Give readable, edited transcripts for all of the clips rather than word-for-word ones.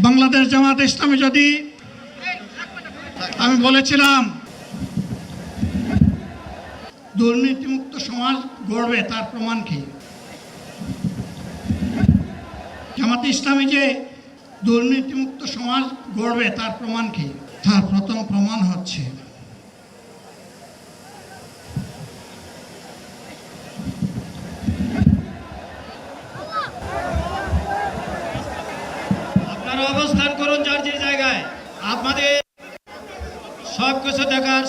বাংলাদেশ জামাত ইসলামী যদি আমি বলেছিলাম দুর্নীতিমুক্ত সমাজ গড়বে, তার প্রমাণ কি? জামাত ইসলামী যে দুর্নীতিমুক্ত সমাজ গড়বে তার প্রমাণ কি? তার প্রথম প্রমাণ হচ্ছে আপনারা অবস্থান করুন যার যে জায়গায়। আপনাদের সবকিছু দেখার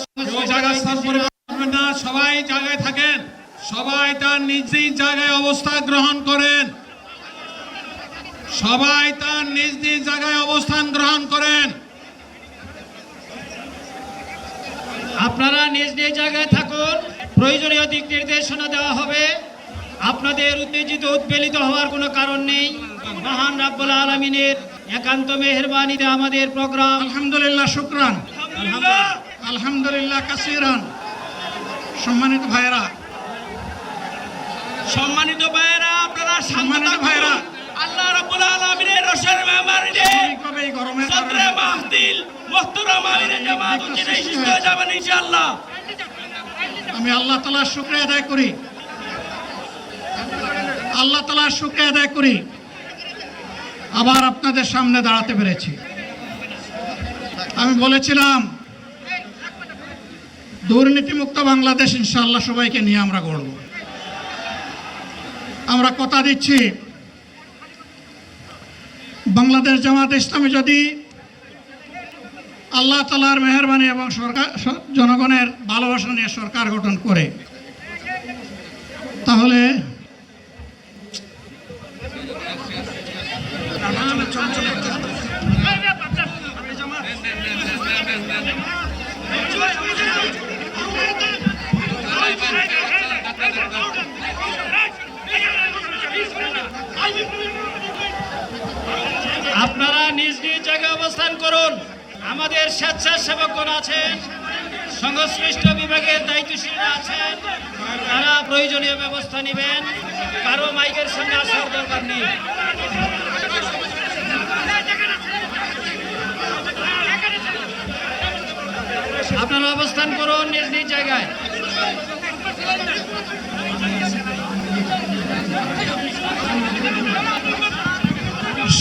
না, সবাই জায়গায় থাকেন, সবাই তার নিজ নিজ জায়গায় অবস্থান গ্রহণ করেন, সবাই তার নিজ নিজ জায়গায় অবস্থান গ্রহণ করেন। আপনারা নিজ নিজ জায়গায় থাকুন, প্রয়োজনীয় দিক নির্দেশনা দেওয়া হবে। আপনাদের উত্তেজিত উৎপীড়িত হওয়ার কোনো কারণ নেই। মহান রাব্বুল আলামিনের একান্ত মেহেরবানিতে আমাদের প্রোগ্রাম আলহামদুলিল্লাহ, শুকরান, আলহামদুলিল্লাহ কাসিরান। সম্মানিত ভাইরা, আপনারা সম্মানিত ভাইরা, আল্লাহ রাব্বুল আলামিনের রসের মেহমানিতে এই গরমের সদরে মাহফিল মুহতারাম আমিরে জামাত উদ্দিন সুস্থ হয়ে যাবেন ইনশাআল্লাহ। আমি আল্লাহ তাআলার শুকরিয়া আদায় করি, আল্লাহ তাআলার শুকরিয়া আদায় করি আবার আপনাদের সামনে দাঁড়াতে পেরেছি। আমি বলেছিলাম দুর্নীতিমুক্ত বাংলাদেশ ইনশাআল্লাহ সবাইকে নিয়ে আমরা গড়ব। আমরা কথা দিচ্ছি বাংলাদেশ জামাত ইসলামী যদি আল্লাহ তাআলার মেহেরবানি এবং সরকার জনগণের ভালোবাসা নিয়ে সরকার গঠন করে, তাহলে আপনারা নিজ নিজ জায়গায় অবস্থান করুন। আমাদের স্বেচ্ছাসেবকগণ আছেন, সংশ্লিষ্ট বিভাগের দায়িত্বশীলরা আছেন, তারা প্রয়োজনীয় ব্যবস্থা নেবেন। কারো মাইকের সামনে আসার দরকার নেই। আপনারা অবস্থান করুন নিজ নিজ জায়গায়।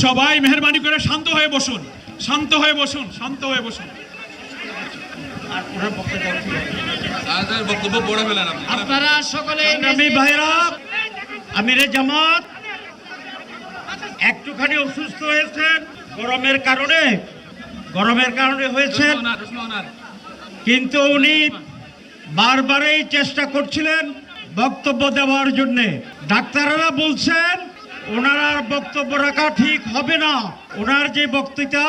সবাই মেহেরবানি করে শান্ত হয়ে বসুন, শান্ত হয়ে বসুন, শান্ত হয়ে বসুন। আপনারা সকলে ভাইরা, আমিরে জামাত একটুখানি অসুস্থ হয়েছেন, গরমের কারণে হয়েছেন, কিন্তু উনি বারবারই চেষ্টা করছিলেন বক্তব্য দেওয়ার জন্য। ডাক্তাররা বলছেন ওনার আর বক্তব্য রাখা ঠিক হবে না। ওনার যে বক্তৃতা